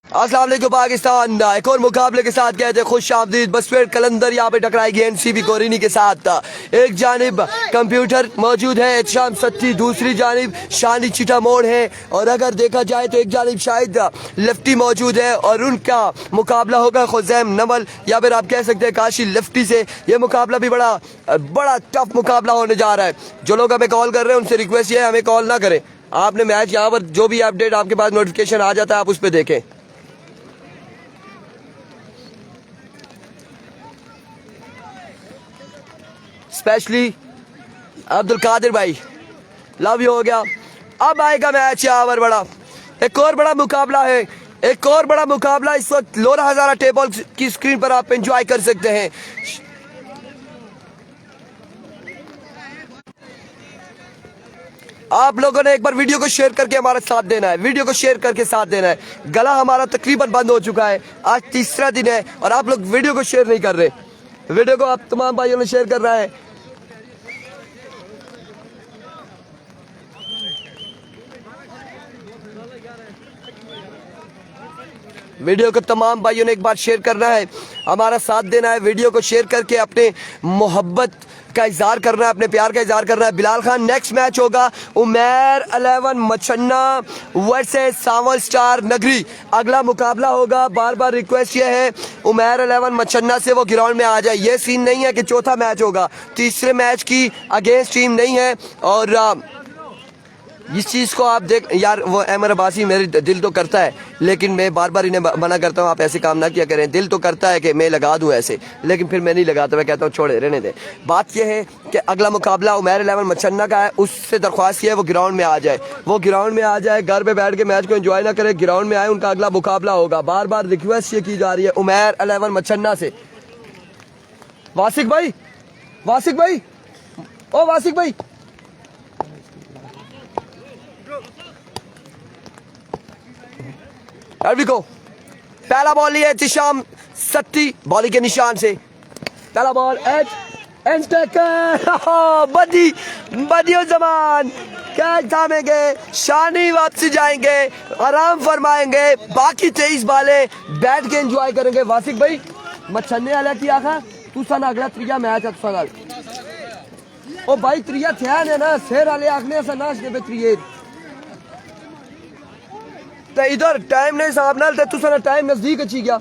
अस्सलाम वालेकुम पाकिस्तान। एक और मुकाबले के साथ गए थे खुश आमदीद बसवेड़ कलंदर यहाँ पे टकराएगी एनसीबी कोरिनी के साथ। एक जानिब कंप्यूटर मौजूद है एहतशाम सत्ती, दूसरी जानिब शानी चिटा मोड़ है और अगर देखा जाए तो एक जानिब शाहिद लेफ्टी मौजूद है और उनका मुकाबला होगा खुजैम नमल या फिर आप कह सकते हैं काशी लेफ्टी से। ये मुकाबला भी बड़ा टफ मुकाबला होने जा रहा है। जो लोग हमें कॉल कर रहे हैं उनसे रिक्वेस्ट ये है हमें कॉल ना करें। आपने मैच यहाँ पर जो भी अपडेट आपके पास नोटिफिकेशन आ जाता है आप उस पर देखें। स्पेशली अब्दुल कादिर भाई लव यू हो गया। अब आएगा मैच यहाँ पर एक और बड़ा मुकाबला है। एक और बड़ा मुकाबला इस वक्त लोरा हजारा टेबल की स्क्रीन पर आप एंजॉय कर सकते हैं। आप लोगों ने एक बार वीडियो को शेयर करके हमारा साथ देना है, वीडियो को शेयर करके साथ देना है। गला हमारा तकरीबन बंद हो चुका है, आज तीसरा दिन है और आप लोग वीडियो को शेयर नहीं कर रहे। वीडियो को आप तमाम भाइयों ने शेयर करना है। वीडियो को तमाम भाइयों ने एक बार शेयर करना है, हमारा साथ देना है। वीडियो को शेयर करके अपने मोहब्बत का इजहार करना है, अपने प्यार का इजहार करना है। बिलाल खान नेक्स्ट मैच होगा उमैर 11 मछन्ना वर्सेस सांवल स्टार नगरी। अगला मुकाबला होगा। बार बार रिक्वेस्ट ये है उमैर 11 मछन्ना से वो ग्राउंड में आ जाए। ये सीन नहीं है कि चौथा मैच होगा, तीसरे मैच की अगेंस्ट टीम नहीं है। और इस चीज़ को आप देख यार, वो अमर अब्बासी मेरे दिल तो करता है लेकिन मैं बार बार इन्हें मना करता हूँ आप ऐसे काम ना किया करें। दिल तो करता है कि मैं लगा दूँ ऐसे, लेकिन फिर मैं नहीं लगाता, मैं कहता हूँ छोड़े रहने दे। बात यह है कि अगला मुकाबला उमैर 11 मछन्ना का है। उससे दरख्वास्त किया है वो ग्राउंड में आ जाए, वो ग्राउंड में आ जाए, घर पर बैठ के मैच को एंजॉय ना करे, ग्राउंड में आए। उनका अगला मुकाबला होगा। बार बार रिक्वेस्ट ये की जा रही है उमैर 11 मछन्ना से। वासिक भाई, वासिक भाई, ओ वासिक भाई, को पहला बॉल लिया एहतशाम सत्ती बॉलिंग के निशान से। पहला बॉल बदियो जमान कैच थामेंगे, शानी वापसी जाएंगे, आराम फरमाएंगे। बाकी 23 बाले बैठ के एंजॉय करेंगे। वासिक भाई मच्छने वाला की आखा तू सन अगला त्रिया मैच है सगाल ओ भाई त्रिया थे ना शेर वाले आखने सनाश के त्रिये तो इधर टाइम नहीं साहब नाल तू सारा टाइम नजदीक अच्छी गया।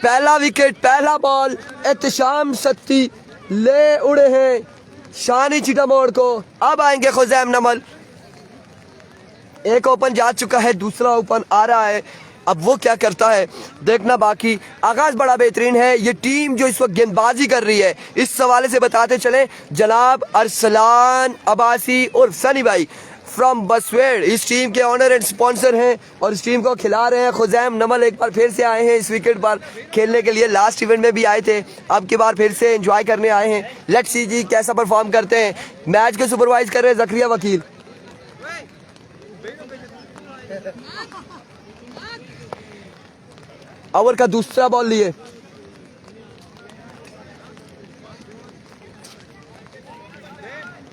पहला विकेट, पहला बॉल एहतशाम सत्ती ले उड़े हैं शानी चिटा मोड़ को। अब आएंगे खुजैम नमल। एक ओपन जा चुका है, दूसरा ओपन आ रहा है। अब वो क्या करता है देखना बाकी। आगाज बड़ा बेहतरीन है। ये टीम जो इस वक्त गेंदबाजी कर रही है इस हवाले से बताते चले जनाब अरसलान अब्बासी और सनी भाई फ्रॉम बसवेड़ इस टीम के ऑनर एंड स्पॉन्सर हैं और इस टीम को खिला रहे हैं। खुजैम नमल एक बार फिर से आए हैं इस विकेट पर खेलने के लिए। लास्ट इवेंट में भी आए थे, अब की बार फिर से एंजॉय करने आए हैं। लेट्स सी जी कैसा परफॉर्म करते हैं। मैच को सुपरवाइज कर रहे हैं जकरिया वकील। ओवर का दूसरा बॉल लिए,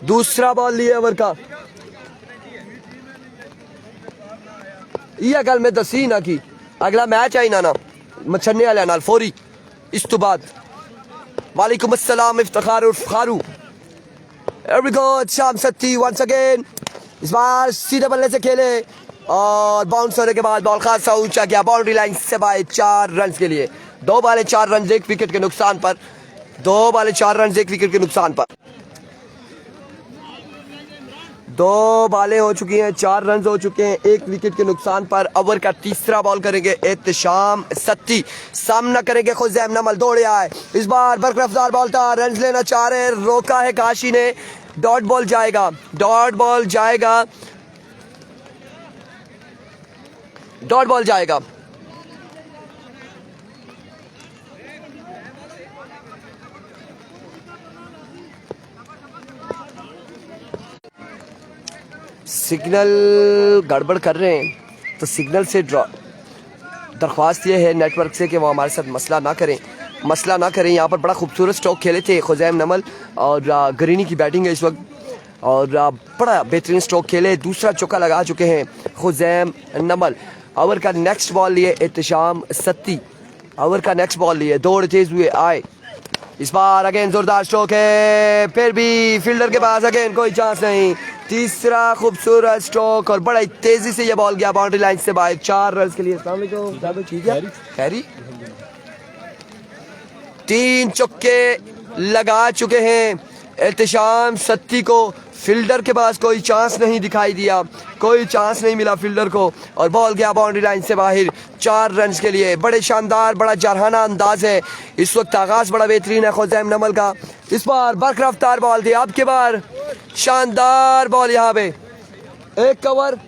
दूसरा बॉल लिए ओवर का। यह गल में दसी ना की अगला मैच आई ना मछने वाले नाल फौरी इस तो बाद। वालेकुम अस्सलाम इफ्तिखार उर्फ खारू। शाम सत्ती वंस अगेन इस बार सीधे बल्ले से खेले और बाउंस होने के बाद बॉल खासा ऊंचा गया बाउंड्री लाइन से बाय 4 रन के लिए। 2 बाले 4 रन 1 विकेट के नुकसान पर। 2 बाले 4 रन 1 विकेट के नुकसान पर। 2 बालें हो चुकी हैं, 4 रन हो चुके हैं 1 विकेट के नुकसान पर। ओवर का तीसरा बॉल करेंगे एहतशाम सत्ती, सामना करेंगे खुजैम नमल। दौड़े आए इस बार बरकरफ्तार बॉल था, रन लेना चाह रहे, रोका है काशी ने। डॉट बॉल जाएगा, डॉट बॉल जाएगा, डॉट बॉल जाएगा। सिग्नल गड़बड़ कर रहे हैं तो सिग्नल से ड्रॉ दरख्वास्त ये है नेटवर्क से कि वो हमारे साथ मसला ना करें। मसला ना करें। यहाँ पर बड़ा खूबसूरत स्ट्रोक खेले थे खुजैम नमल और ग्रीनी की बैटिंग है इस वक्त और बड़ा बेहतरीन स्ट्रोक खेले। दूसरा चौका लगा चुके हैं खुजैम नमल। ओवर का नेक्स्ट बॉल लिए एहतशाम सत्ती। ओवर का नेक्स्ट बॉल लिए दौड़ तेज हुए आए। इस बार अगेन जोरदार स्ट्रोक है, फिर भी फील्डर के पास अगेन कोई चांस नहीं। तीसरा खूबसूरत स्ट्रोक और बड़ा तेजी से ये बॉल गया बाउंड्री लाइन से बाहर 4 रन के लिए। अस्सलाम वालेकुम, ठीक है खैरी। 3 चौके लगा चुके हैं एहतशाम सत्ती को। फील्डर के पास कोई चांस नहीं दिखाई दिया, कोई चांस नहीं मिला फील्डर को और बॉल गया बाउंड्री लाइन से बाहर 4 रन के लिए। बड़े शानदार बड़ा जरहाना अंदाज है इस वक्त। आगाज बड़ा बेहतरीन है खुजैम नमल का। इस बार बरकरफ्तार बॉल थी, अब की बार शानदार बॉल यहाँ पे। 1 ओवर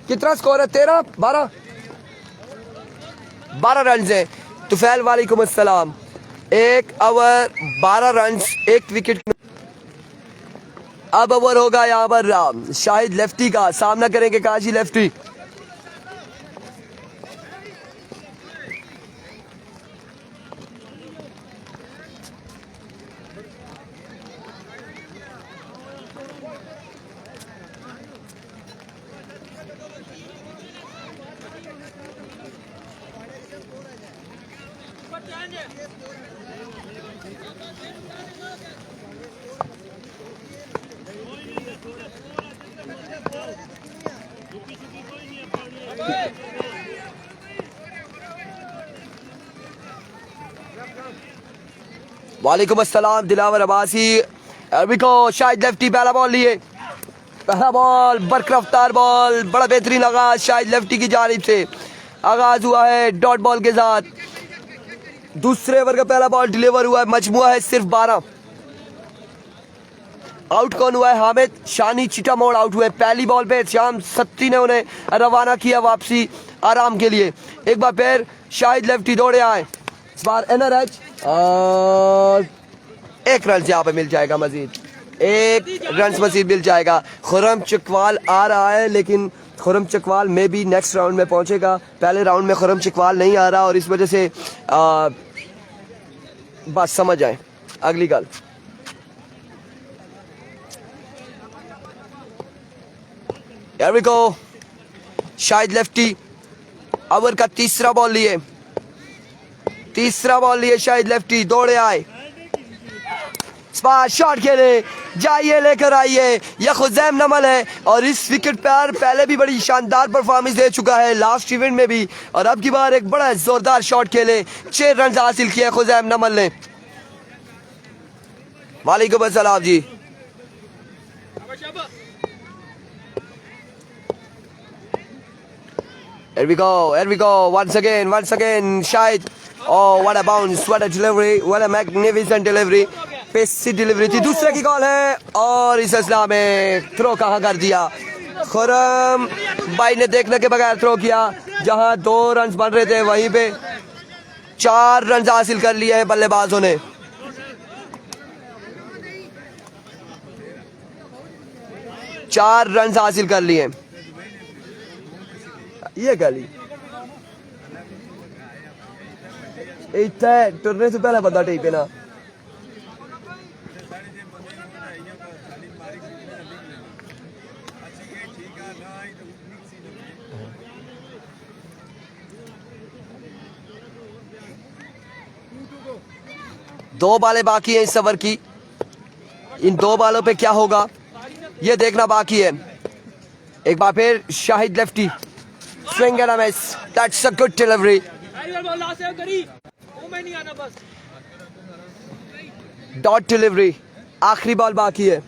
कितना स्कोर है? 13 12 रन है। तुफैल वालेकुम अस्सलाम। 1 ओवर 12 रन 1 विकेट। अब ओवर होगा यहाँ पर शाहिद लेफ्टी का, सामना करेंगे काजी लेफ्टी। वालेकुम अस्सलाम दिलावर अब्बासी। को शाहिद लेफ्टी पहला बॉल लिए, पहला बॉल बरकरफ्तार बॉल, बड़ा बेहतरीन आगाज शाहिद लेफ्टी की जानिब से आगाज हुआ है डॉट बॉल के साथ। दूसरे ओवर का पहला बॉल डिलीवर हुआ है, मजमुआ है सिर्फ 12। आउट कौन हुआ है? हामिद शानी चिटा मोड़ आउट हुए। पहली बॉल पे श्याम सत्ती ने उन्हें रवाना किया वापसी आराम के लिए। एक बार फिर शाहिद लेफ्टी दौड़े आए, इस बार एनआरएच और 1 रन यहाँ पे मिल जाएगा, मजीद 1 रन मजीद मिल जाएगा। खुर्रम चकवाल आ रहा है लेकिन खुर्रम चकवाल में भी नेक्स्ट राउंड में पहुंचेगा। पहले राउंड में खुर्रम चकवाल नहीं आ रहा और इस वजह से बस समझ आए अगली गल। Here we go. Shahid lefty over का तीसरा बॉल लिए, शाहिद लेफ्टी दौड़े आए, शॉट खेले, जाइए लेकर आइए। यह खुजैम नमल है और इस विकेट पर पहले भी बड़ी शानदार परफॉर्मेंस दे चुका है लास्ट इवेंट में भी और अब की बार एक बड़ा जोरदार शॉट खेले। 6 रन हासिल किए खुजैम नमल ने। वालेकुम अस्सलाम जी। Here we go, once again, Shahid. Oh, what a bounce, what a delivery, what a magnificent delivery. Pacey delivery थी, दूसरे की कॉल है और इस असला में थ्रो कहाँ कर दिया। खुर्रम भाई ने देखने के बगैर थ्रो किया। जहां 2 रन बन रहे थे वहीं पे 4 रन हासिल कर लिए हैं बल्लेबाजों ने। चार रन हासिल कर लिए। ये गली इतना टुरने से पहले बंदा टी पे ना दो बालें बाकी हैं इस ओवर की। इन 2 बालों पे क्या होगा ये देखना बाकी है। एक बार फिर Shahid lefty swing and a miss. That's a good delivery. Dot delivery. आखिरी बॉल बाकी है।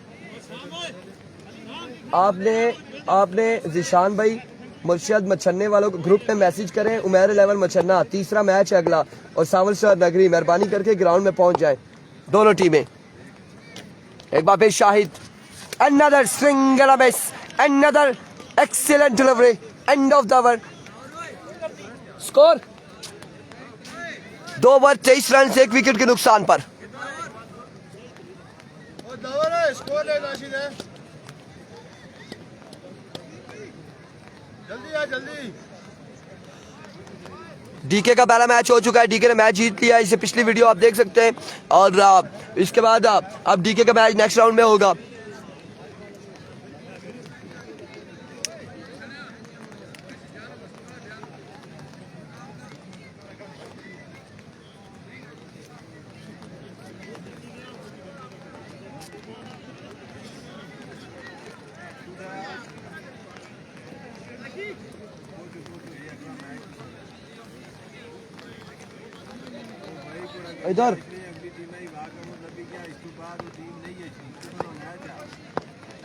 आपने जिशान भाई मुर्शिद मच्छरने वालों को ग्रुप में मैसेज करें। उमेर 11 मच्छरना तीसरा मैच है अगला और सावल शहर नगरी, मेहरबानी करके ग्राउंड में पहुंच जाएं दोनों टीमें। एक बार फिर Shahid, another swing and a miss, another excellent delivery, end of the over. Score 2 over 23 run 1 wicket के नुकसान पर। डीके का पहला मैच हो चुका है, डीके ने मैच जीत लिया, इसे पिछली वीडियो आप देख सकते हैं। और इसके बाद अब डीके का मैच नेक्स्ट राउंड में होगा। इधर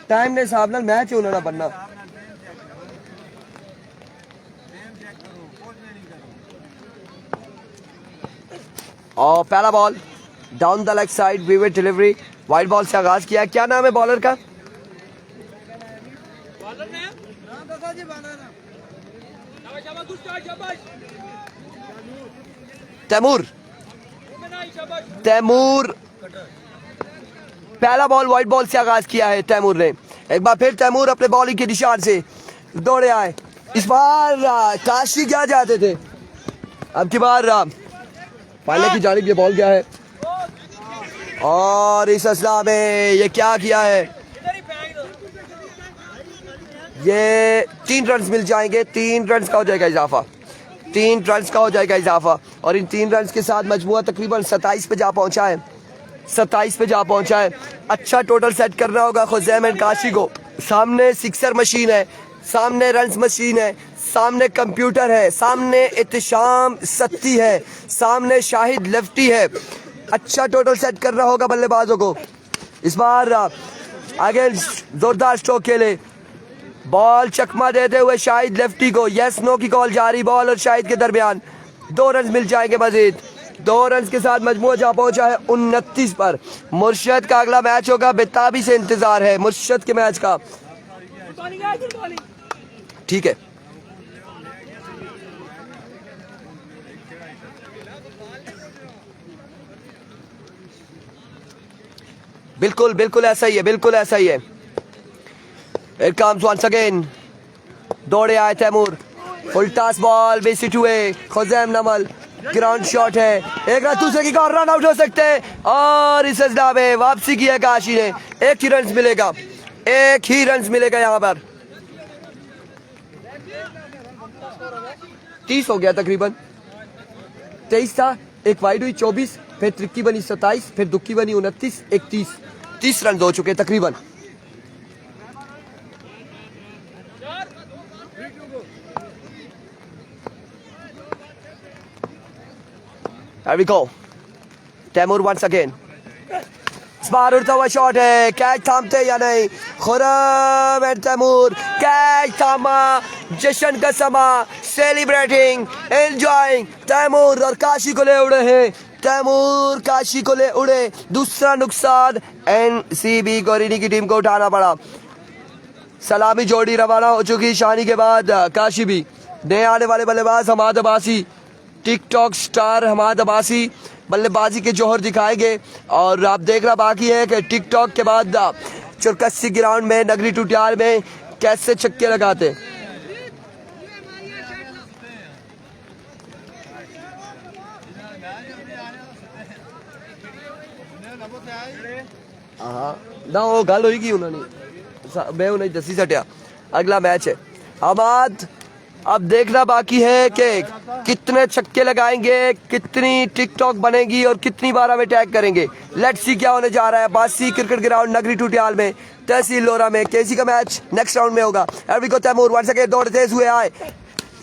टाइम ने हिसाब नाल मैच होना ना बनना। और पहला ball down the leg side, vivid delivery, wide ball से आगाज किया। क्या नाम है बॉलर का? तैमूर। तैमूर पहला बॉल वाइड बॉल से आगाज किया है तैमूर ने। एक बार फिर तैमूर अपने बॉलिंग के निशान से दौड़े आए। इस बार काशी क्या चाहते थे, अब की बार पाले की जानिब ये बॉल गया है। और इस असला में ये क्या किया है, ये 3 रन मिल जाएंगे, 3 रन का हो जाएगा इजाफा, 3 रन का हो जाएगा इजाफा। और इन 3 रन के साथ मजमुआ तकरीबन 27 पे जा पहुंचा है, 27 पे जा पहुंचा है। अच्छा टोटल सेट करना होगा खुज़ैम एंड काशी को। सामने सिक्सर मशीन है, सामने रन्स मशीन है, सामने कंप्यूटर है, सामने इत्तिशाम सत्ती है, सामने शाहिद लेफ्टी है। अच्छा टोटल सेट करना होगा बल्लेबाजों को। इस बार अगेंस्ट जोरदार स्ट्रोक खेले, बॉल चकमा देते हुए शाहिद लेफ्टी को, यस नो की कॉल जारी। बॉल और शाहिद के दरमियान 2 रन मिल जाएंगे मजीद। 2 रन के साथ मजमूआ जा पहुंचा है 29 पर। मुर्शद का अगला मैच होगा, बेताबी से इंतजार है मुर्शद के मैच का। ठीक है, बिल्कुल बिल्कुल ऐसा ही है, बिल्कुल ऐसा ही है। It comes once again, दौड़े आए तैमूर, फुल टॉस बॉल बेसिट हुए, खुज़ैम नमल ग्राउंड शॉट है, एक रन दूसरे की कॉल, रन आउट हो सकते हैं। और इस सजदा में वापसी की है काशी ने, 1 ही रन मिलेगा, 1 ही रन मिलेगा यहाँ पर। 30 हो गया तकरीबन, 23 था, एक वाइड हुई 24, फिर त्रिक्की बनी 27, फिर दुक्की बनी 29, एक 30 रन हो चुके तकरीबन। Here we go. Taimur once again. इस बार उड़ता हुआ शॉट है, कैच थामते या नहीं? खुर्रम एंड तैमूर कैच थामा, जश्न का समा, सेलिब्रेटिंग, एंजॉयिंग। तैमूर और काशी को ले उड़े हैं, तैमूर काशी को ले उड़े। दूसरा नुकसान एनसीबी गोरीनी की टीम को उठाना पड़ा। सलामी जोड़ी रवाना हो चुकी शानी के बाद काशी भी। नए आने वाले बल्लेबाज हमाद अब्बासी, टिकटॉक स्टार हमाद अब्बासी बल्लेबाजी के जौहर दिखाएंगे। और आप देखना बाकी है कि टिकटॉक के बाद चुरकस्सी ग्राउंड में नगरी टुटियाल में कैसे छक्के लगाते। हाँ ना वो गल होगी उन्होंने, मैं उन्हें दसी सटिया। अगला मैच है हमाद, अब देखना बाकी है कि कितने छक्के लगाएंगे, कितनी टिकटॉक बनेगी और कितनी बार हमें टैग करेंगे। लेट्स सी क्या होने जा रहा है। बासी क्रिकेट ग्राउंड नगरी टुटियाल में, तहसील लोरा में केसी का मैच नेक्स्ट राउंड में होगा। एवरी तैमूर वन सेकेंड दौड़ तेज हुए आए,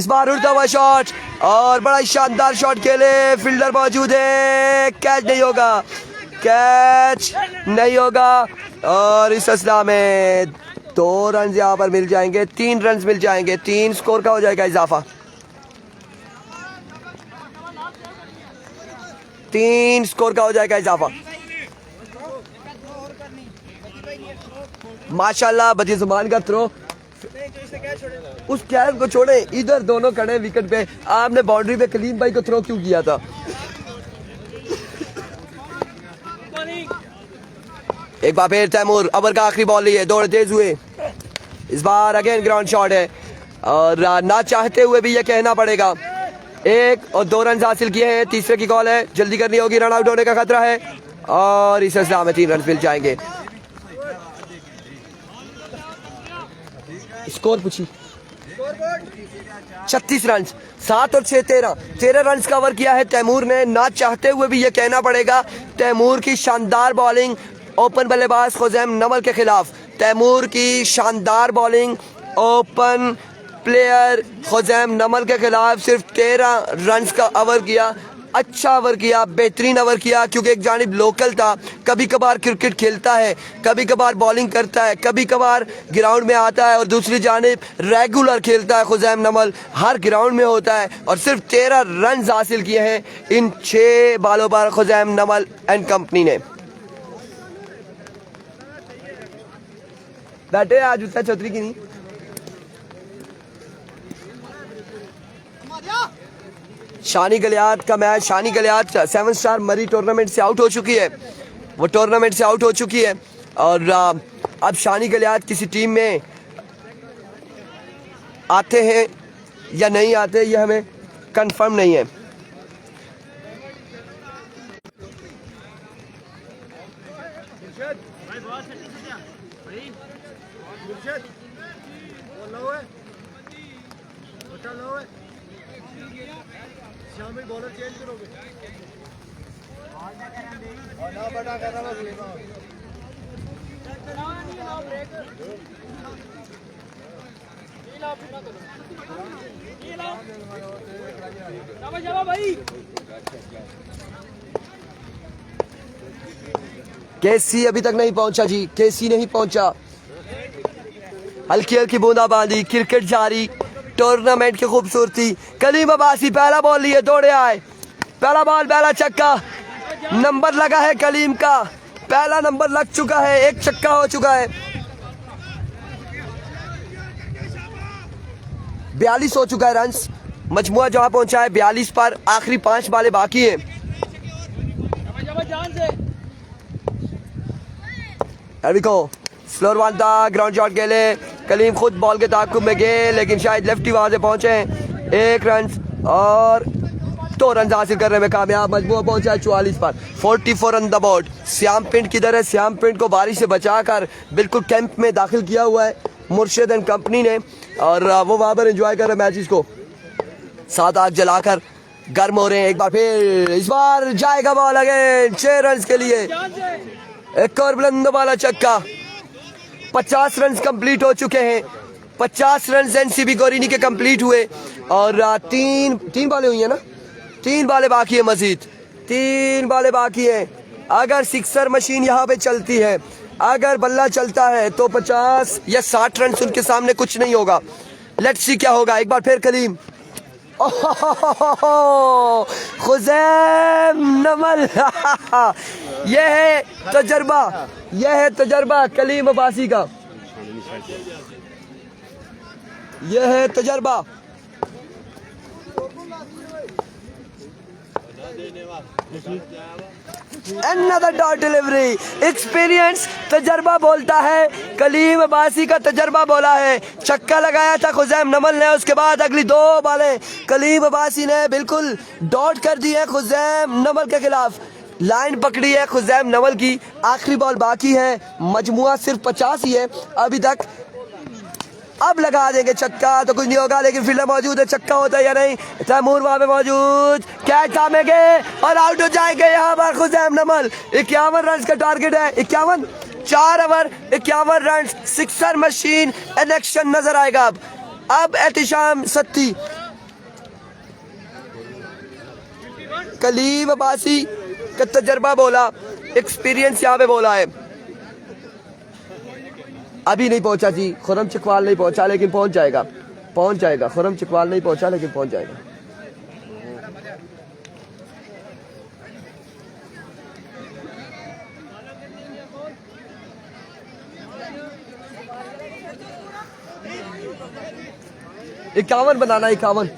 इस बार उड़ता हुआ शॉट और बड़ा शानदार शॉट खेले, फील्डर मौजूद है, कैच नहीं होगा, कैच नहीं होगा। और इस असला में 2 रन यहाँ पर मिल जाएंगे, 3 रन मिल जाएंगे, 3 स्कोर का हो जाएगा इजाफा, 3 स्कोर का हो जाएगा इजाफा। माशाल्लाह बदी जुबान का थ्रो, उस कैच को छोड़े, इधर दोनों खड़े विकेट पे, आपने बाउंड्री पे कलीम भाई को थ्रो क्यों किया था? एक बार फिर तैमूर ओवर का आखिरी बॉल लिए, दौड़ तेज हुए, इस बार अगेन ग्राउंड शॉट है। और ना चाहते हुए भी ये कहना पड़ेगा 1 और 2 रन हासिल किए हैं। तीसरे की कॉल है, जल्दी करनी होगी, रन आउट होने का खतरा है और इस सिलसिला में 3 रन मिल जाएंगे। स्कोर पूछी 36 रन, 7 और 6 13 रन कवर किया है तैमूर ने। ना चाहते हुए भी ये कहना पड़ेगा, तैमूर की शानदार बॉलिंग ओपन बल्लेबाज खुजैम नमल के खिलाफ। तैमूर की शानदार बॉलिंग ओपन प्लेयर खुजैम नमल के खिलाफ सिर्फ 13 रन का ओवर किया। अच्छा ओवर किया, बेहतरीन ओवर किया, क्योंकि एक जानिब लोकल था, कभी कभार क्रिकेट खेलता है, कभी कभार बॉलिंग करता है, कभी कभार ग्राउंड में आता है, और दूसरी जानिब रेगुलर खेलता है। खुजैम नमल हर ग्राउंड में होता है और सिर्फ 13 रन हासिल किए हैं इन 6 बालों पर खुजैम नमल एंड कंपनी ने। बैठे आज उत्तर चौधरी की नहीं। शानी गलियात का मैच, शानी गलियात 7 स्टार मरी टूर्नामेंट से आउट हो चुकी है, वो टूर्नामेंट से आउट हो चुकी है और अब शानी गलियात किसी टीम में आते हैं या नहीं आते ये हमें कंफर्म नहीं है। बॉलर चेंज करोगे केसी अभी तक नहीं पहुंचा जी, केसी नहीं पहुंचा। हल्की हल्की बूंदाबांदी, क्रिकेट जारी, टूर्नामेंट की खूबसूरती। कलीम अब्बासी पहला बॉल लिए दौड़े आए, पहला बॉल पहला छक्का, नंबर लगा है कलीम का, पहला नंबर लग चुका है, एक छक्का हो चुका है। 42 हो चुका है रन्स, मजमुआ जहां पहुंचा है 42 पर। आखिरी 5 बालें बाकी हैं। फ्लोर वन था, ग्राउंड शॉट के लिए कलीम खुद बॉल के ताकुब में गए, लेकिन शायद लेफ्टी वहां से पहुंचे। 1 रन और 2 रन हासिल करने में कामयाब। मजमुआ पहुंचा है 44 पर। 44 रन द बोर्ड। श्याम पिंड किधर है? श्याम पिंड को बारिश से बचाकर बिल्कुल कैंप में दाखिल किया हुआ है मुर्शिद एंड कंपनी ने, और वो वहां पर एंजॉय कर रहे हैं मैचेस को, साथ आग जलाकर गर्म हो रहे हैं। एक बार फिर इस बार जाएगा बॉल अगेन 6 रन के लिए। एक और बुलंद वाला छक्का। 50 रन कंप्लीट हो चुके हैं। 50 रन एनसीबी गोरिनी के कंप्लीट हुए और तीन बालें हुई है ना, 3 बालें बाकी है, मजीद 3 बालें बाकी है। अगर सिक्सर मशीन यहाँ पे चलती है, अगर बल्ला चलता है तो 50 या 60 रन उनके सामने कुछ नहीं होगा। लेट्स सी क्या होगा। एक बार फिर कलीम, खुजैम नमल यह है तजर्बा, यह है तजर्बा कलीम अब्बासी का, यह है तजर्बा। Another dot delivery, एक्सपीरियंस तजर्बा बोलता है। कलीम अब्बासी का तजर्बा बोला है। छक्का लगाया था खुजैम नमल ने, उसके बाद अगली 2 बालें कलीम अब्बासी ने बिल्कुल डॉट कर दी है खुजैम नमल के खिलाफ। लाइन पकड़ी है खुजैम नमल की। आखिरी बॉल बाकी है, मजमुआ सिर्फ 50 ही है अभी तक। अब लगा देंगे छक्का तो कुछ नहीं होगा, लेकिन फील्डर मौजूद है, छक्का होता है या नहीं। तैमूर वहां पे मौजूद, कैच थामेंगे और आउट हो जाएंगे यहाँ पर खुजैम नमल। 51 रन का टारगेट है, 51, 4 over 51 run. Sixer machine in action नजर आएगा। अब एहतिशाम सत्ती, कलीम अब्बासी का तजर्बा बोला, एक्सपीरियंस यहाँ पे बोला है। अभी नहीं पहुंचा जी, खुरम चकवाल नहीं पहुंचा, लेकिन पहुंच जाएगा, पहुंच जाएगा। खुरम चकवाल नहीं पहुंचा, लेकिन पहुंच जाएगा। इक्यावन बनाना, 51।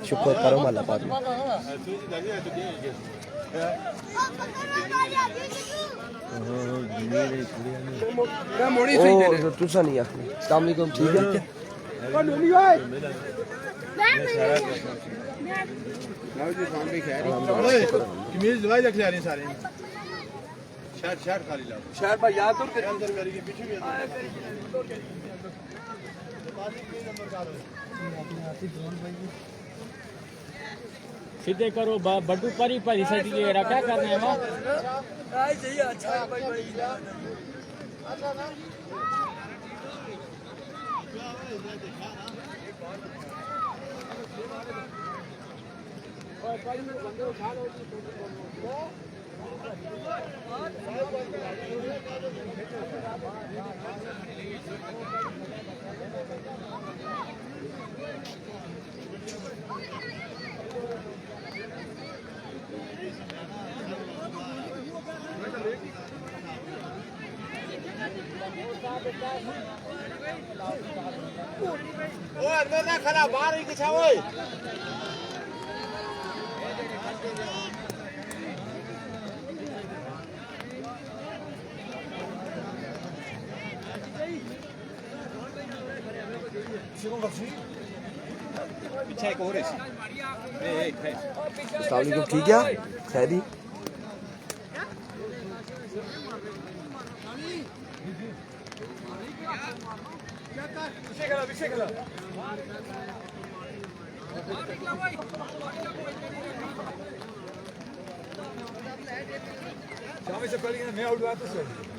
शुक्र करो अल्लाह पाक। तुसा नहीं अस्सलाम वालेकुम, ठीक है। कमीज दवाई रख ले सारे शर्ट शर्ट खाली ला शर्ट भाई याद तो अंदर करेंगे पीछे भी सीधे करो बड्डू परी परी सटी के क्या करना है वहाँ ओ अंदर ना खड़ा बाहर ही किछा ओए पीछे एक और है अस्सलामुअलैकुम ठीक है खैरी शामी से पहले मैं आउट हुआ तो सही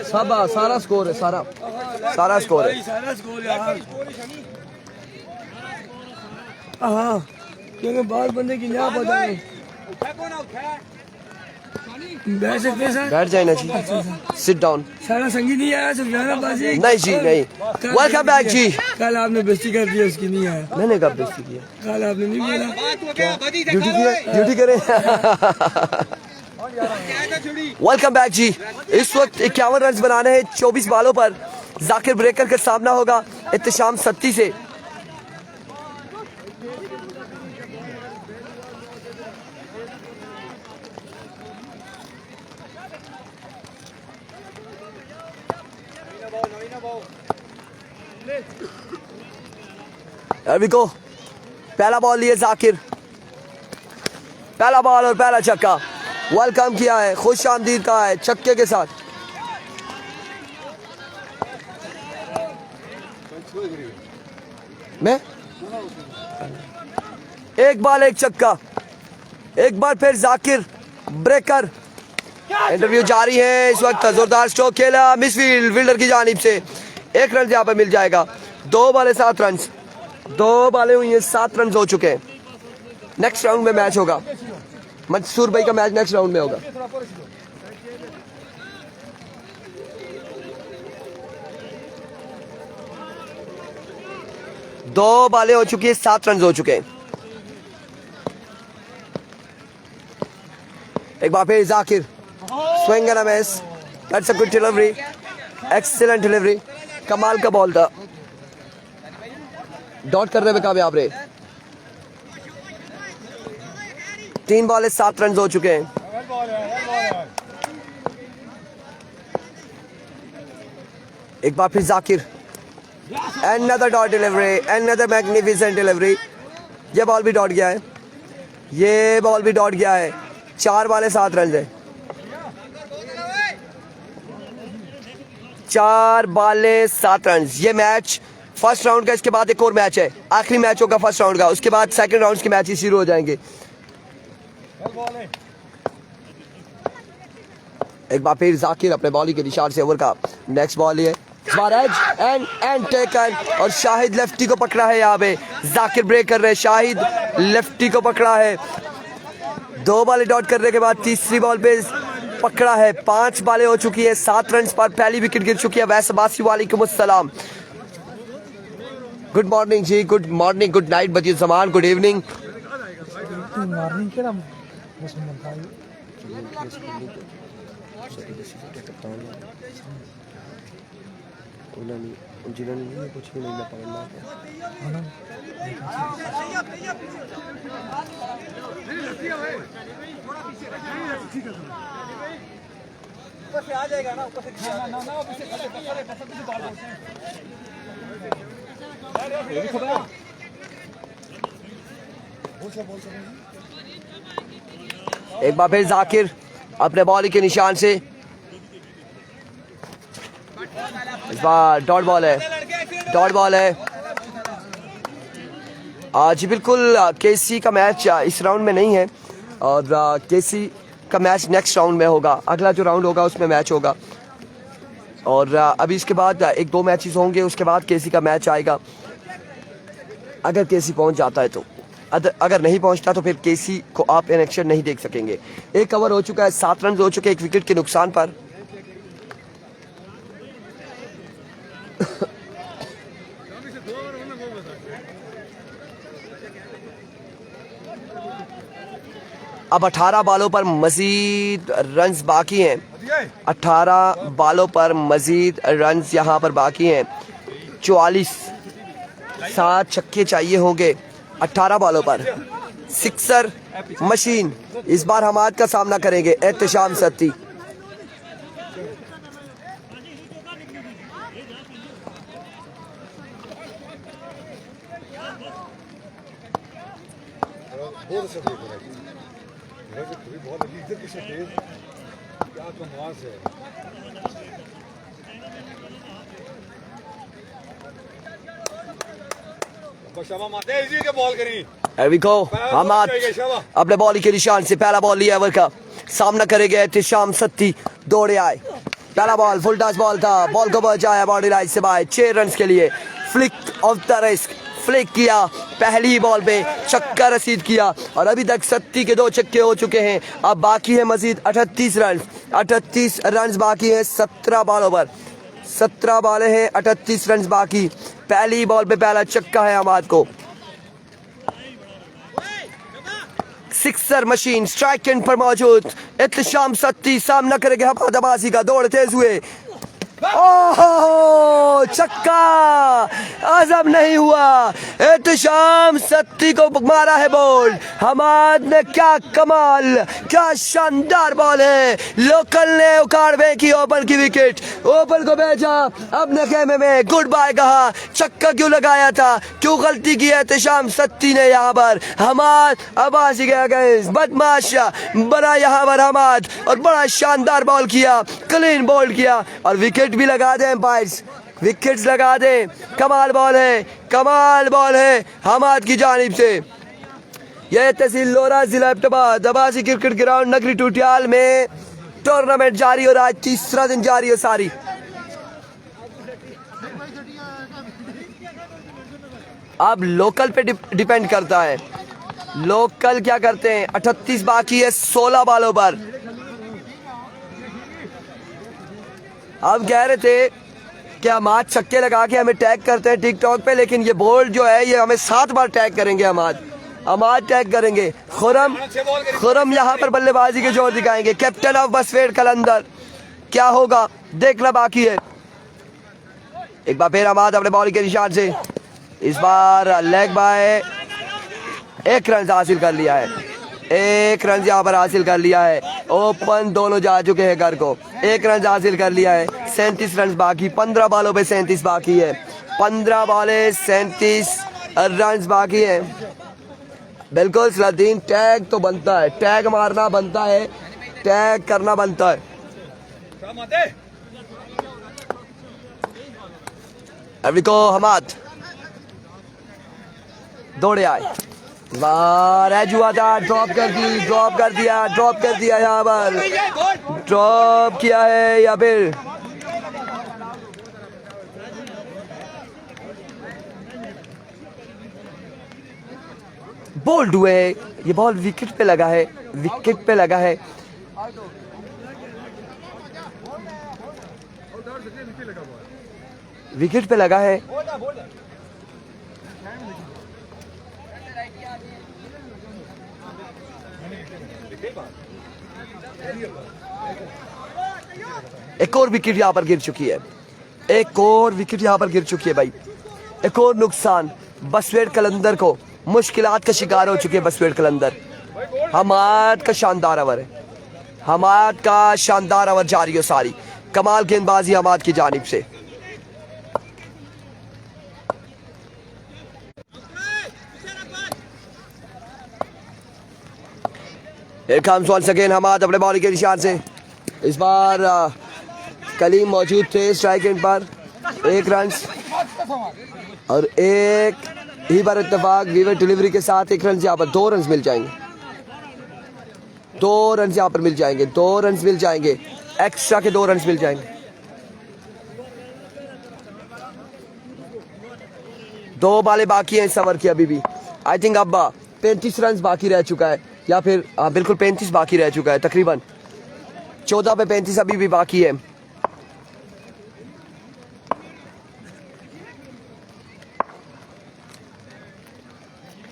सब सारा स्कोर है सारा स्कोर है हाँ क्योंकि बाहर बंदे की ना पता नहीं बैठ सकते सर बैठ जाए ना जी सिट डाउन सारा संगी नहीं आया सुफियाना बाजी नहीं जी नहीं वेलकम बैक जी कल आपने बेइज्जती कर दी उसकी नहीं आया मैंने कब बेइज्जती किया कल आपने नहीं बोला ड्यूटी करें वेलकम बैक जी इस वक्त 51 रन बनाने हैं 24 बालों पर जाकिर ब्रेकर का सामना होगा इत्तिशाम सत्ती से There we go. पहला बॉल लिए जाकिर पहला बॉल और पहला छक्का वेलकम किया है खुश आमदीद कहा है छक्के के साथ मैं एक बॉल एक छक्का एक बार फिर जाकिर ब्रेकर इंटरव्यू जारी है इस वक्त जोरदार स्ट्रोक खेला मिसफील्ड फील्डर की जानिब से एक रन यहाँ पर मिल जाएगा 2 बॉले 7 रन 2 बॉले हुई हैं 7 रन हो चुके हैं नेक्स्ट राउंड में मैच होगा मंसूर भाई का मैच नेक्स्ट राउंड में होगा दो बालें हो चुकी है 7 रन हो चुके हैं एक बार फिर Zakir swing and a miss that's a good delivery excellent delivery कमाल का बॉल था डॉट करने में कामयाब रहे 3 बॉले 7 रन हो चुके हैं एक बार फिर Zakir another dot delivery another magnificent delivery ये बॉल भी डॉट गया है ये बॉल भी डॉट गया है 4 बॉले 7 रन है 4 बॉले 7 रन ये मैच फर्स्ट राउंड का इसके बाद एक और मैच है आखिरी मैच होगा फर्स्ट राउंड का उसके बाद सेकंड राउंड के मैच ही शुरू हो जाएंगे एक बार फिर जाकिर अपने बॉलिंग के निशान से ओवर का नेक्स्ट बॉल है एंड टेकन और शाहिद लेफ्टी को पकड़ा है यहाँ पे जाकिर ब्रेक कर रहे हैं शाहिद लेफ्टी को पकड़ा है 2 बॉलें डॉट करने के बाद तीसरी बॉल पे पकड़ा है 5 बॉलें हो चुकी है 7 रन पर पहली विकेट गिर चुकी है वैसे बासी वालेकुम अस्सलाम गुड मॉर्निंग जी, गुड मॉर्निंग, गुड नाइट बजीर जमान, गुड इवनिंग। मॉर्निंग के नाम बस बनता है जिन्होंने कुछ भी नहीं पकड़ना आ जाएगा ना एक बार फिर जाकिर अपने बॉल के निशान से, इस बार डॉट बॉल है, डॉट बॉल है। जी बिल्कुल, केसी का मैच इस राउंड में नहीं है और केसी का मैच नेक्स्ट राउंड में होगा, अगला जो राउंड होगा उसमें मैच होगा और अभी इसके बाद एक दो मैचेस होंगे, उसके बाद केसी का मैच आएगा। अगर केसी पहुंच जाता है तो, अगर नहीं पहुंचता तो फिर केसी को आप इन एक्शन नहीं देख सकेंगे। एक कवर हो चुका है, 7 रन हो चुके हैं 1 विकेट के नुकसान पर। अब 18 बालों पर मजीद रन्स बाकी हैं, 18 बालों पर मजीद रन्स यहाँ पर बाकी हैं। 44 7 छक्के चाहिए होंगे 18 बालों पर। सिक्सर मशीन इस बार हमाद का सामना करेंगे एहतशाम सत्ती। हमाद अपने बॉल के निशान से पहला बॉल लिया ओवर का, सामना करेंगे एहतशाम सत्ती। दौड़े आए, पहला बॉल फुल टच बॉल था, बॉल को बचाया बॉडी लाइन से बाहर 6 रन के लिए। Flick of the risk, flick किया, पहली बॉल पे छक्का रसीद किया और अभी तक सत्ती के 2 छक्के हो चुके हैं। अब बाकी है मजीद 38 रन, 38 रन बाकी है 17 बॉलों पर। 17 बॉलें हैं, 38 रन बाकी। पहली बॉल पे पहला छक्का है हमाद को। सिक्सर मशीन स्ट्राइक एंड पर मौजूद एहतशाम सत्ती सामना करेंगे हबादबाजी का। दौड़ तेज हुए, ओह छक्का, आजम नहीं हुआ। एहतशाम सत्ती को मारा है बॉल, हमाद ने क्या कमाल, क्या शानदार बॉल है। लोकल ने उखाड़ फेंकी ओपन की विकेट, ओपन को भेजा अपने खेमे में, गुड बाय कहा। छक्का क्यों लगाया था, क्यों गलती की एहतशाम सत्ती ने यहाँ पर। हमाद अब्बासी के अगेंस्ट बदमाश बना यहाँ पर हमाद और बड़ा शानदार बॉल किया, क्लीन बॉल किया और विकेट भी लगा दे एम्पायर्स, विकेट्स लगा दे। कमाल बॉल है, कमाल बॉल है हमाद की जानिब से। यह तहसील लोरा जिला इब्तिदाबाद अब्बासी क्रिकेट ग्राउंड नगरी टूटियाल में टूर्नामेंट जारी हो रहा है, तीसरा दिन जारी है सारी। अब लोकल पे डिपेंड करता है, लोकल क्या करते हैं। 38 बाकी है 16 बालों पर। अब कह रहे थे कि हम आज छक्के लगा के हमें टैग करते हैं टिकटॉक पे, लेकिन ये बोल्ड जो है ये हमें 7 बार टैग करेंगे। हम आज टैग करेंगे। खुरम यहाँ पर बल्लेबाजी के जोर दिखाएंगे। कैप्टन ऑफ बसवेड़ कलंदर, क्या होगा देखना बाकी है। एक बार फिर हमाद अपने बॉल के निशान से, इस बार लेग बाय 1 रन हासिल कर लिया है, 1 रन यहाँ पर हासिल कर लिया है। ओपन दोनों जा चुके हैं घर को, 1 रन हासिल कर लिया है। 37 रन बाकी, 15 बॉलों पे 37 बाकी है। 15 बॉलें 37 रन बाकी है। बिल्कुल सलादीन, टैग तो बनता है, टैग मारना बनता है, टैग करना बनता है। अभी को हमाद दौड़े आए, रैज हुआ था, ड्रॉप कर दी, ड्रॉप कर दिया, ड्रॉप कर दिया, यहाँ पर ड्रॉप किया है या फिर बोल्ड हुए। ये बॉल विकेट पे लगा है, विकेट पे लगा है। विकेट पे लगा है। एक और विकेट यहाँ पर गिर चुकी है, एक और विकेट यहाँ पर गिर चुकी है भाई। एक और नुकसान, बसवेड़ कलंदर को मुश्किलात का शिकार हो चुके हैं। बसवेड़ कलंदर, हमाद का शानदार ओवर है, हमाद का शानदार ओवर जारी हो सारी, कमाल गेंदबाजी हमाद की जानिब से। Here comes once again Hammad अपने बॉलिंग के निशान से। इस बार कलीम मौजूद थे स्ट्राइक एंड पर, 1 रन और एक ही बार इत्तेफाक वीवर डिलीवरी के साथ 1 रन यहाँ पर 2 रन मिल जाएंगे, 2 रन यहाँ पर मिल जाएंगे, 2 रन मिल जाएंगे, एक्स्ट्रा के 2 रन मिल जाएंगे। 2 बालें बाकी हैं इस ओवर की अभी भी। आई थिंक अब 35 रन बाकी रह चुका है, या फिर बिल्कुल 35 बाकी रह चुका है, तकरीबन 14 पे 35 अभी भी बाकी है।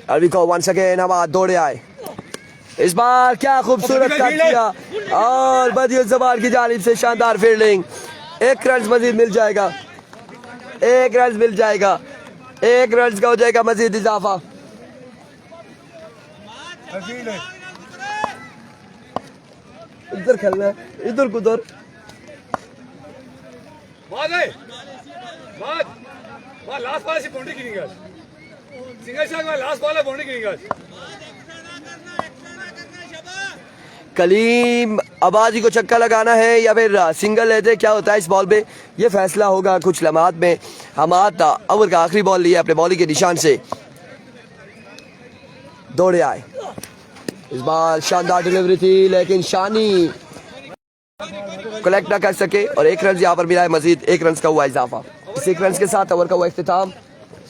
अभी को वंस अगेन हमाद दौड़े आए। इस बार क्या खूबसूरत कट किया और बदियुल जमान की जानिब से शानदार फील्डिंग। 1 रन मजीद मिल जाएगा, 1 रन मिल जाएगा, 1 रन का हो जाएगा मजीद इजाफा। इधर खेलना है, इधर कुदर लास्ट बॉल से बाउंड्री गिरेगा, सिंगल शॉट में लास्ट बॉल है बाउंड्री गिरेगा। कलीम अबाजी को छक्का लगाना है या फिर सिंगल लेते, क्या होता है इस बॉल पे, ये फैसला होगा कुछ लम्हात में। हमाद ओवर का आखिरी बॉल लिया अपने बॉलिंग के निशान से, दौड़े आए। इस बार शानदार डिलीवरी थी लेकिन शानी कलेक्ट ना कर सके और 1 रन यहाँ पर मिला है मजीद, 1 रन का हुआ इजाफा। इस 1 रन के साथ ओवर का हुआ इख्तिताम।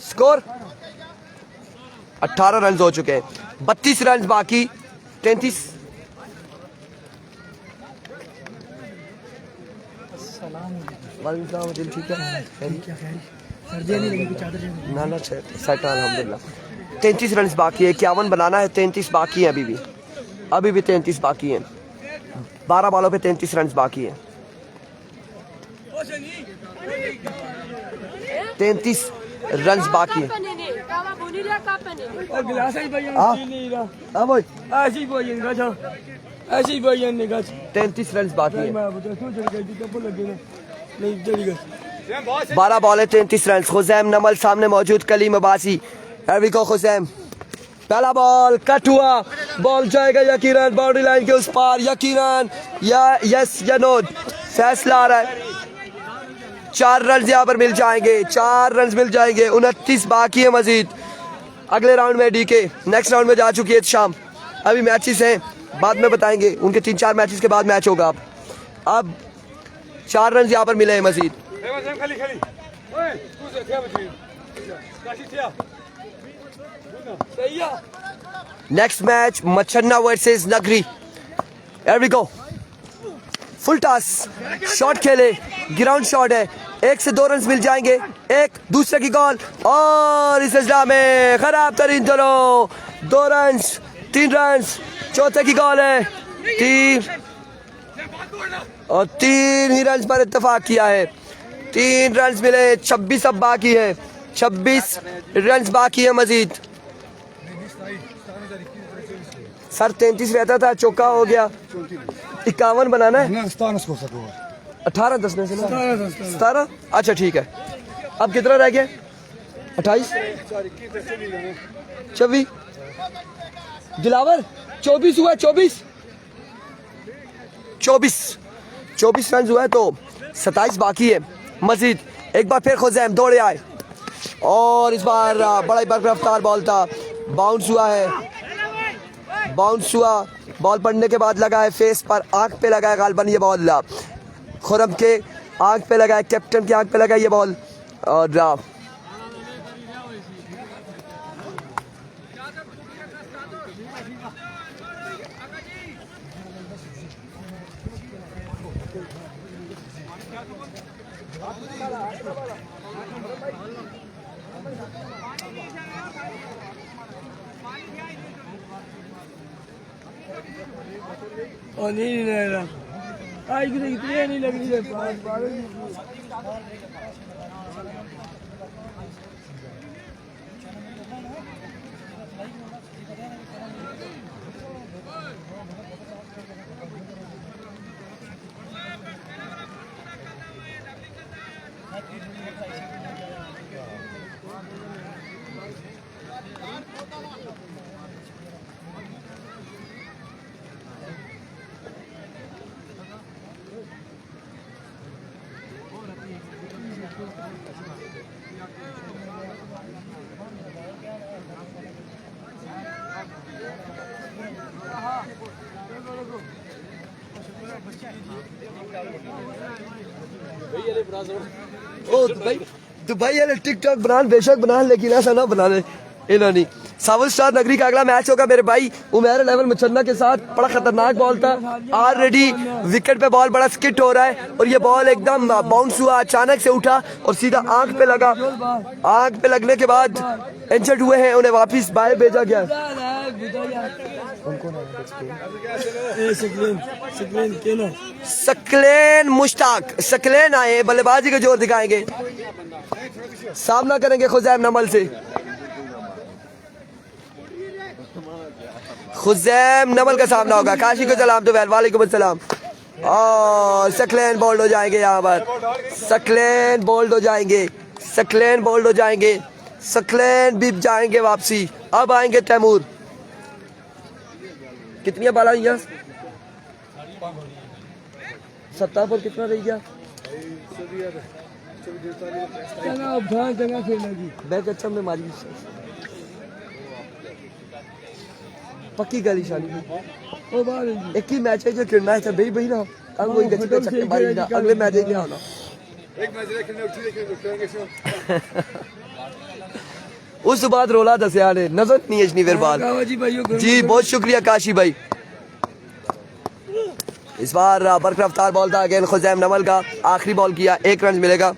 स्कोर 18 रन हो चुके हैं, 32 रन बाकी, 33। वालेकुम ठीक है, ना ना सेट अल्हम्दुलिल्लाह। 33 रन बाकी है, 51 बनाना है, 33 बाकी है अभी भी 33 बाकी हैं, 12 बॉलों पे 33 रन बाकी हैं, 33 रन बाकी हैं। ऐसी भाई निगाह 33 रन बाकी हैं, 12 बॉलें 33 रन। खुजैम नमल सामने मौजूद, कलीम अब्बासी। को खुजैम, पहला बॉल कट हुआ, बॉल जाएगा यकीनन बाउंड्री लाइन के उस पार, यकीनन या यस या नो, फैसला आ रहा है। 4 रन यहाँ पर मिल जाएंगे, 4 रन मिल जाएंगे, 29 बाकी है मजीद। अगले राउंड में डीके नेक्स्ट राउंड में जा चुकी है शाम, अभी मैचेस हैं, बाद में बताएंगे, उनके 3-4 मैचेस के बाद मैच होगा। अब 4 रन यहाँ पर मिले हैं मजीद। नेक्स्ट मैच मच्छन्ना वर्सेस नगरी। Here we go. Full toss, shot खेले, ग्राउंड शॉट है, 1 से 2 रन मिल जाएंगे, एक दूसरे की कॉल और इस इजला में खराब तरीन दोनों, 2 रन 3 रन, चौथे की कॉल है 3 और 3 ही रन पर इत्तेफाक किया है, 3 रन मिले, 26 अब बाकी है, 26 रन बाकी है मजीद। सर 33 रहता था, चौका हो गया, 51 बनाना है, 18 10 में से 17, अच्छा ठीक है। अब कितना रह गया, 28 26 दिलावर 24 हुआ, 24 रन हुआ है, तो 27 बाकी है मजीद। एक बार फिर खुजैम दौड़े आए और इस बार बड़ा ही बरकरार बॉल था, बाउंस हुआ है, बाउंस हुआ, बॉल पड़ने के बाद लगा है फेस पर, आंख पे लगा है गालबन ये बॉल, खुरम के आंख पे लगा है, कैप्टन की आंख पे लगा है ये बॉल और और नहीं लग रहा। आज की इतनी नहीं लग रही है। ओ दुबई वाले टिकटॉक बनान बेशक बनान, लेकिन ऐसा ना बनाने इन्होंने। साउथ स्टार नगरी का अगला मैच होगा मेरे भाई उमैर 11 मुचन्ना के साथ। बड़ा खतरनाक बॉल था, ऑलरेडी विकेट पे बॉल बड़ा स्किट हो रहा है और ये बॉल एकदम बाउंस हुआ, अचानक से उठा और सीधा आंख पे लगा। आंख पे लगने के बाद इंजर्ड हुए हैं, उन्हें वापस बाहर भेजा गया। सकलेन मुश्ताक सकलेन आए, बल्लेबाजी का जोर दिखाएंगे, सामना करेंगे खुजैम नमल से। खुजैम नमल का सामना होगा। काशी को सलाम तो वालेकुम अस्सलाम। और सकलेन बोल्ड हो जाएंगे यहाँ पर, सकलेन बोल्ड हो जाएंगे, सकलेन बोल्ड हो जाएंगे, सकलेन भी जाएंगे वापसी। अब आएंगे तैमूर। कितनी बाल आई 70 पर कितना रह गया? बैक अच्छा में मारी पक्की गली शाली एक ही मैच है जो किरना है भाई भाई ना तंग वही गति पे छक्के मारी ना अगले मैच है क्या होना एक मैच देखने उठी उस बाद रोला दसिया ने नजर नहीं है फिर बाल जी। बहुत शुक्रिया काशी भाई। इस बार बरकरफ्तार बॉल था अगेन खुजैम नमल का, आखिरी बॉल किया, 1 रन मिलेगा।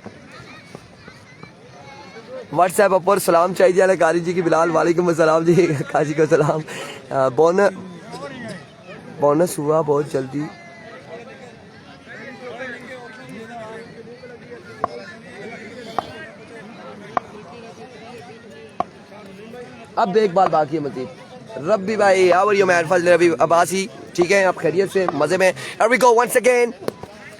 व्हाट्सएप पर सलाम चाहिए कारी जी की बिलाल वालेकुम अस्सलाम जी, काजी को सलाम। बोनस हुआ बहुत जल्दी। अब एक बार बाकी है मजीद। रब्बी भाई हाउ यू मैन फजल रबी अब्बासी, ठीक है आप खैरियत से मजे में। Here we go once again.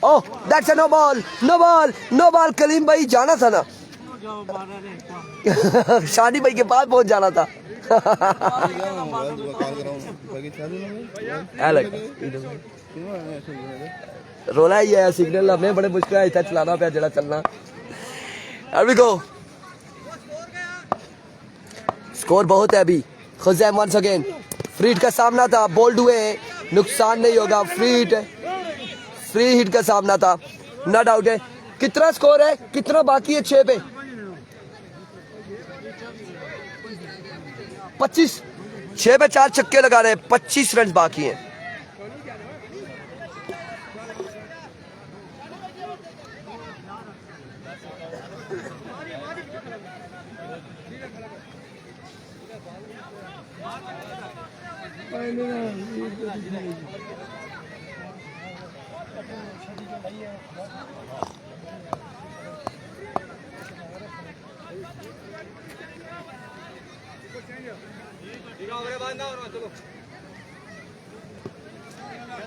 Oh that's a no ball, no ball, no ball। Kaleem भाई जाना था ना शानी भाई के पास पहुंच जाना था। रोला ही है सिग्नल हमें बड़े मुश्किल है इतना चलाना पे जरा चलना। Here we go। स्कोर बहुत है अभी। खुजैम वंस अगेन, फ्री हिट का सामना था, बोल्ड हुए हैं, नुकसान नहीं होगा। फ्री हिट का सामना था, नो डाउट है। कितना स्कोर है, कितना बाकी है? 6 पे 25, 6 पे 4 छक्के लगा रहे हैं, 25 रन बाकी हैं।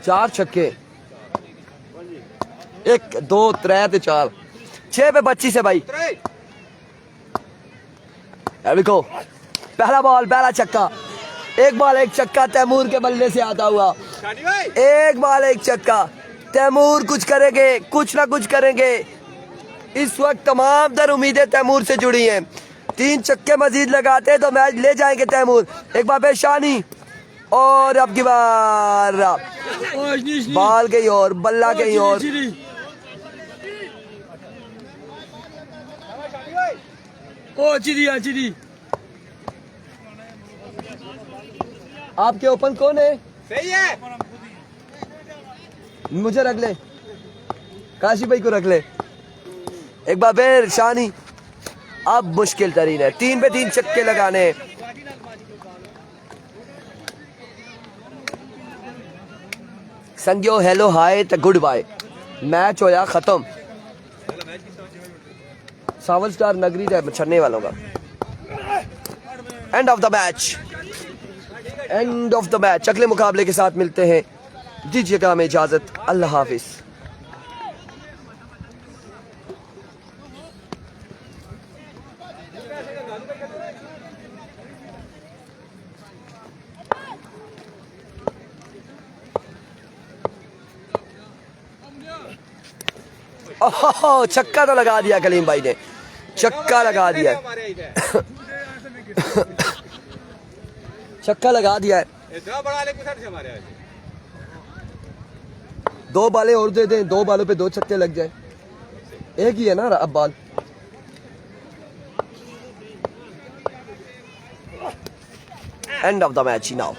चार छक्के, 1 2 3 ते 4, 6 पे 25 है भाई। देखो पहला बॉल पहला छक्का, एक बॉल एक छक्का तैमूर के बल्ले से आता हुआ। एक बॉल एक छक्का, तैमूर कुछ करेंगे, कुछ ना कुछ करेंगे। इस वक्त तमाम तर उम्मीदें तैमूर से जुड़ी हैं। 3 छक्के मजीद लगाते तो मैच ले जाएंगे तैमूर। एक बार पेशानी और अब की बार बॉल कहीं और, बल्ला कहीं और। ओ चिड़ी चिड़ी। आपके ओपन कौन है? सही है, मुझे रख ले, काशी भाई को रख ले। एक बार फिर शानी, अब मुश्किल तरीन है, 3 पे 3 छक्के लगाने। संगियो हेलो हाय तो गुड बाय। मैच होया खत्म। सावल स्टार नगरी है छड़ने वालों का। End of the match, end of the match. अगले मुकाबले के साथ मिलते हैं, दीजिएगा हमें इजाजत, अल्लाह हाफिज। ओहो, छक्का तो लगा दिया कलीम भाई ने, छक्का लगा दिया छक्का लगा दिया है। दो बालें और दे दें, 2 बालों पे 2 छक्के लग जाए। एक ही है ना अब बाल। End of the match now.